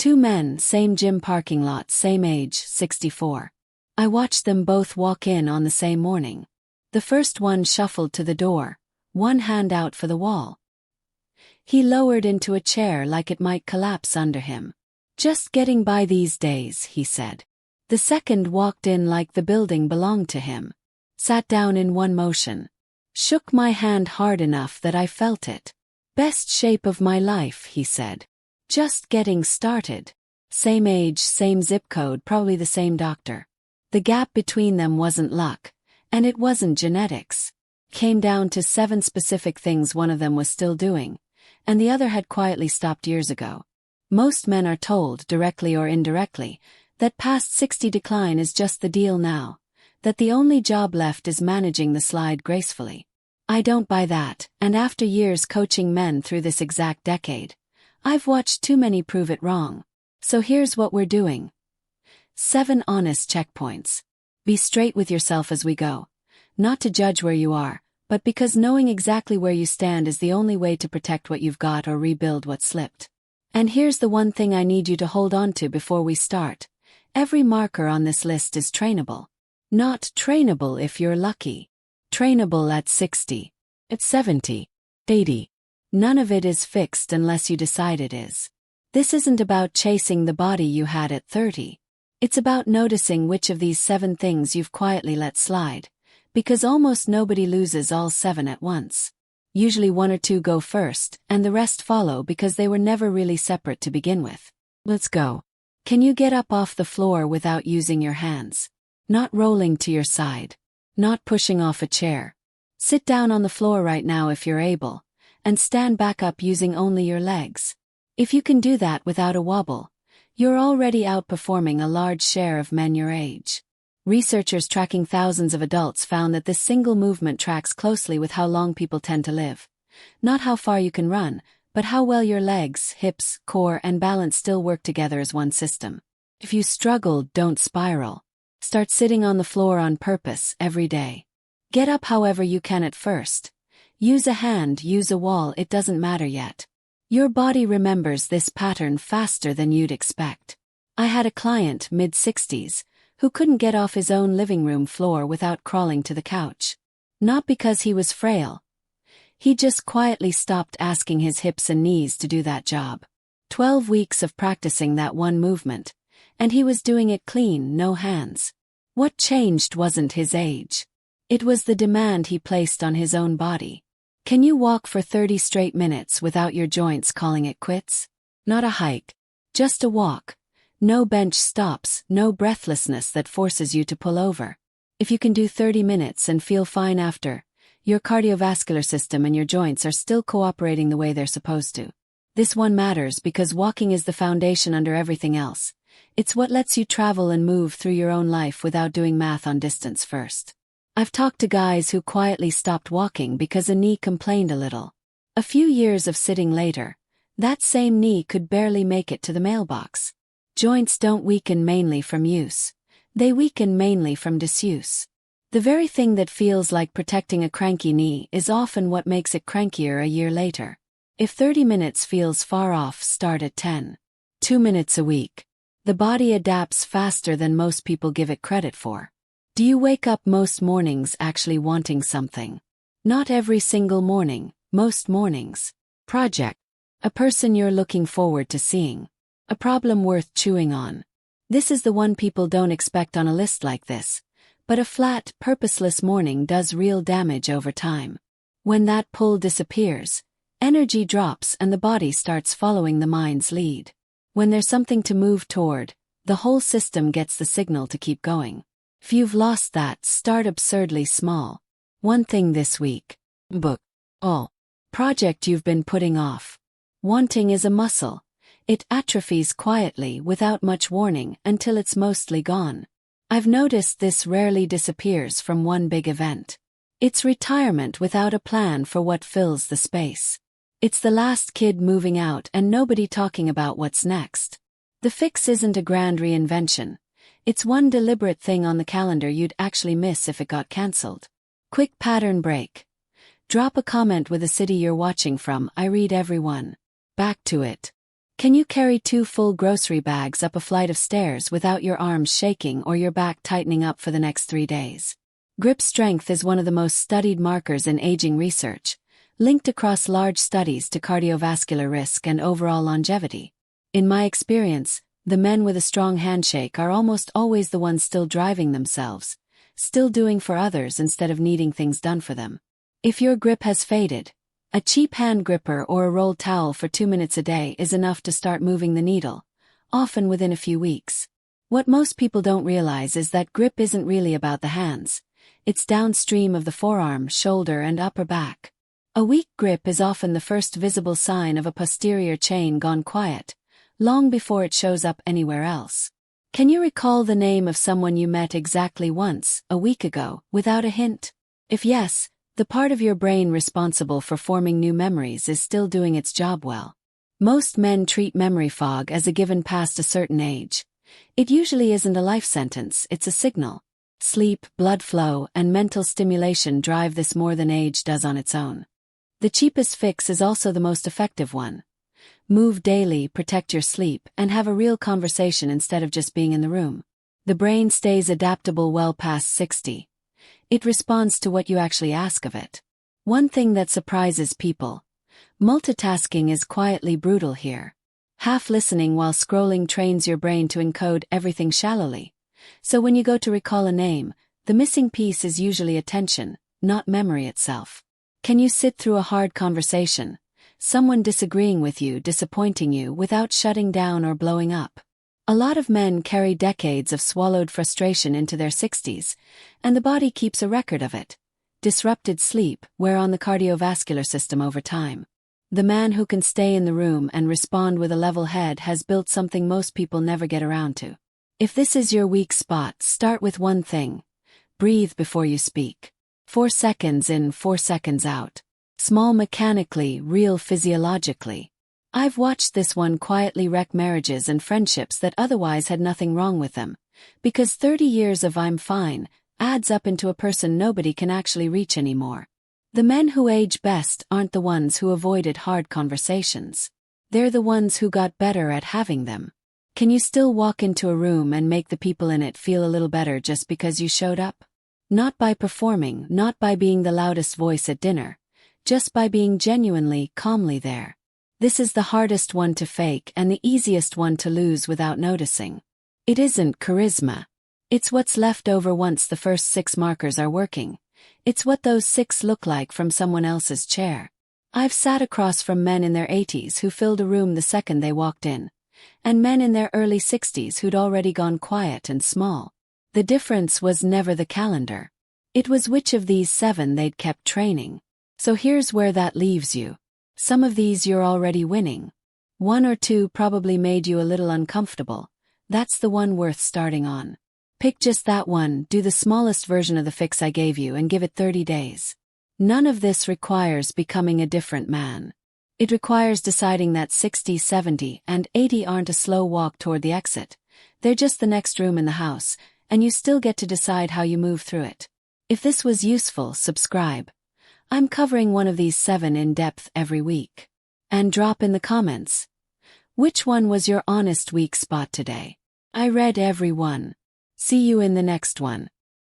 Two men, same gym parking lot, same age, 64. I watched them both walk in on the same morning. The first one shuffled to the door, one hand out for the wall. He lowered into a chair like it might collapse under him. "Just getting by these days," he said. The second walked in like the building belonged to him. Sat down in one motion. Shook my hand hard enough that I felt it. "Best shape of my life," he said. "Just getting started." Same age, same zip code, probably the same doctor. The gap between them wasn't luck, and it wasn't genetics. Came down to 7 specific things one of them was still doing, and the other had quietly stopped years ago. Most men are told, directly or indirectly, that past 60 decline is just the deal now, that the only job left is managing the slide gracefully. I don't buy that, and after years coaching men through this exact decade, I've watched too many prove it wrong. So here's what we're doing. 7 honest checkpoints. Be straight with yourself as we go. Not to judge where you are, but because knowing exactly where you stand is the only way to protect what you've got or rebuild what slipped. And here's the one thing I need you to hold on to before we start. Every marker on this list is trainable. Not trainable if you're lucky. Trainable at 60. At 70. 80. None of it is fixed unless you decide it is. This isn't about chasing the body you had at 30. It's about noticing which of these 7 things you've quietly let slide, because almost nobody loses all 7 at once. Usually 1 or 2 go first, and the rest follow because they were never really separate to begin with. Let's go. Can you get up off the floor without using your hands? Not rolling to your side. Not pushing off a chair. Sit down on the floor right now if you're able, and stand back up using only your legs. If you can do that without a wobble, you're already outperforming a large share of men your age. Researchers tracking thousands of adults found that this single movement tracks closely with how long people tend to live. Not how far you can run, but how well your legs, hips, core, and balance still work together as one system. If you struggle, don't spiral. Start sitting on the floor on purpose every day. Get up however you can at first. Use a hand, use a wall, it doesn't matter yet. Your body remembers this pattern faster than you'd expect. I had a client, mid-60s, who couldn't get off his own living room floor without crawling to the couch. Not because he was frail. He just quietly stopped asking his hips and knees to do that job. 12 weeks of practicing that one movement, and he was doing it clean, no hands. What changed wasn't his age. It was the demand he placed on his own body. Can you walk for 30 straight minutes without your joints calling it quits? Not a hike. Just a walk. No bench stops, no breathlessness that forces you to pull over. If you can do 30 minutes and feel fine after, your cardiovascular system and your joints are still cooperating the way they're supposed to. This one matters because walking is the foundation under everything else. It's what lets you travel and move through your own life without doing math on distance first. I've talked to guys who quietly stopped walking because a knee complained a little. A few years of sitting later, that same knee could barely make it to the mailbox. Joints don't weaken mainly from use. They weaken mainly from disuse. The very thing that feels like protecting a cranky knee is often what makes it crankier a year later. If 30 minutes feels far off, start at 10. 2 minutes a week. The body adapts faster than most people give it credit for. Do you wake up most mornings actually wanting something? Not every single morning, most mornings. Project. A person you're looking forward to seeing. A problem worth chewing on. This is the one people don't expect on a list like this, but a flat, purposeless morning does real damage over time. When that pull disappears, energy drops and the body starts following the mind's lead. When there's something to move toward, the whole system gets the signal to keep going. If you've lost that, start absurdly small. One thing this week. Book. All. Project you've been putting off. Wanting is a muscle. It atrophies quietly without much warning until it's mostly gone. I've noticed this rarely disappears from one big event. It's retirement without a plan for what fills the space. It's the last kid moving out and nobody talking about what's next. The fix isn't a grand reinvention. It's one deliberate thing on the calendar you'd actually miss if it got cancelled. Quick pattern break. Drop a comment with a city you're watching from. I read every one. Back to it. Can you carry 2 full grocery bags up a flight of stairs without your arms shaking or your back tightening up for the next 3 days? Grip strength is one of the most studied markers in aging research, linked across large studies to cardiovascular risk and overall longevity. In my experience, the men with a strong handshake are almost always the ones still driving themselves, still doing for others instead of needing things done for them. If your grip has faded, a cheap hand gripper or a rolled towel for 2 minutes a day is enough to start moving the needle, often within a few weeks. What most people don't realize is that grip isn't really about the hands. It's downstream of the forearm, shoulder, and upper back. A weak grip is often the first visible sign of a posterior chain gone quiet, long before it shows up anywhere else. Can you recall the name of someone you met exactly once, a week ago, without a hint? If yes, the part of your brain responsible for forming new memories is still doing its job well. Most men treat memory fog as a given past a certain age. It usually isn't a life sentence, it's a signal. Sleep, blood flow, and mental stimulation drive this more than age does on its own. The cheapest fix is also the most effective one. Move daily, protect your sleep, and have a real conversation instead of just being in the room. The brain stays adaptable well past 60. It responds to what you actually ask of it. One thing that surprises people: multitasking is quietly brutal here. Half listening while scrolling trains your brain to encode everything shallowly. So when you go to recall a name, the missing piece is usually attention, not memory itself. Can you sit through a hard conversation, someone disagreeing with you, disappointing you, without shutting down or blowing up? A lot of men carry decades of swallowed frustration into their 60s, and the body keeps a record of it. Disrupted sleep wear on the cardiovascular system over time. The man who can stay in the room and respond with a level head has built something most people never get around to. If this is your weak spot, start with one thing. Breathe before you speak. 4 seconds in, 4 seconds out. Small mechanically, real physiologically. I've watched this one quietly wreck marriages and friendships that otherwise had nothing wrong with them, because 30 years of "I'm fine" adds up into a person nobody can actually reach anymore. The men who age best aren't the ones who avoided hard conversations. They're the ones who got better at having them. Can you still walk into a room and make the people in it feel a little better just because you showed up? Not by performing, not by being the loudest voice at dinner, just by being genuinely, calmly there. This is the hardest one to fake and the easiest one to lose without noticing. It isn't charisma. It's what's left over once the first 6 markers are working. It's what those 6 look like from someone else's chair. I've sat across from men in their 80s who filled a room the second they walked in, and men in their early 60s who'd already gone quiet and small. The difference was never the calendar. It was which of these 7 they'd kept training. So here's where that leaves you. Some of these you're already winning. 1 or 2 probably made you a little uncomfortable. That's the one worth starting on. Pick just that one, do the smallest version of the fix I gave you, and give it 30 days. None of this requires becoming a different man. It requires deciding that 60, 70, and 80 aren't a slow walk toward the exit. They're just the next room in the house, and you still get to decide how you move through it. If this was useful, subscribe. I'm covering one of these 7 in depth every week. And drop in the comments. Which one was your honest weak spot today? I read every one. See you in the next one.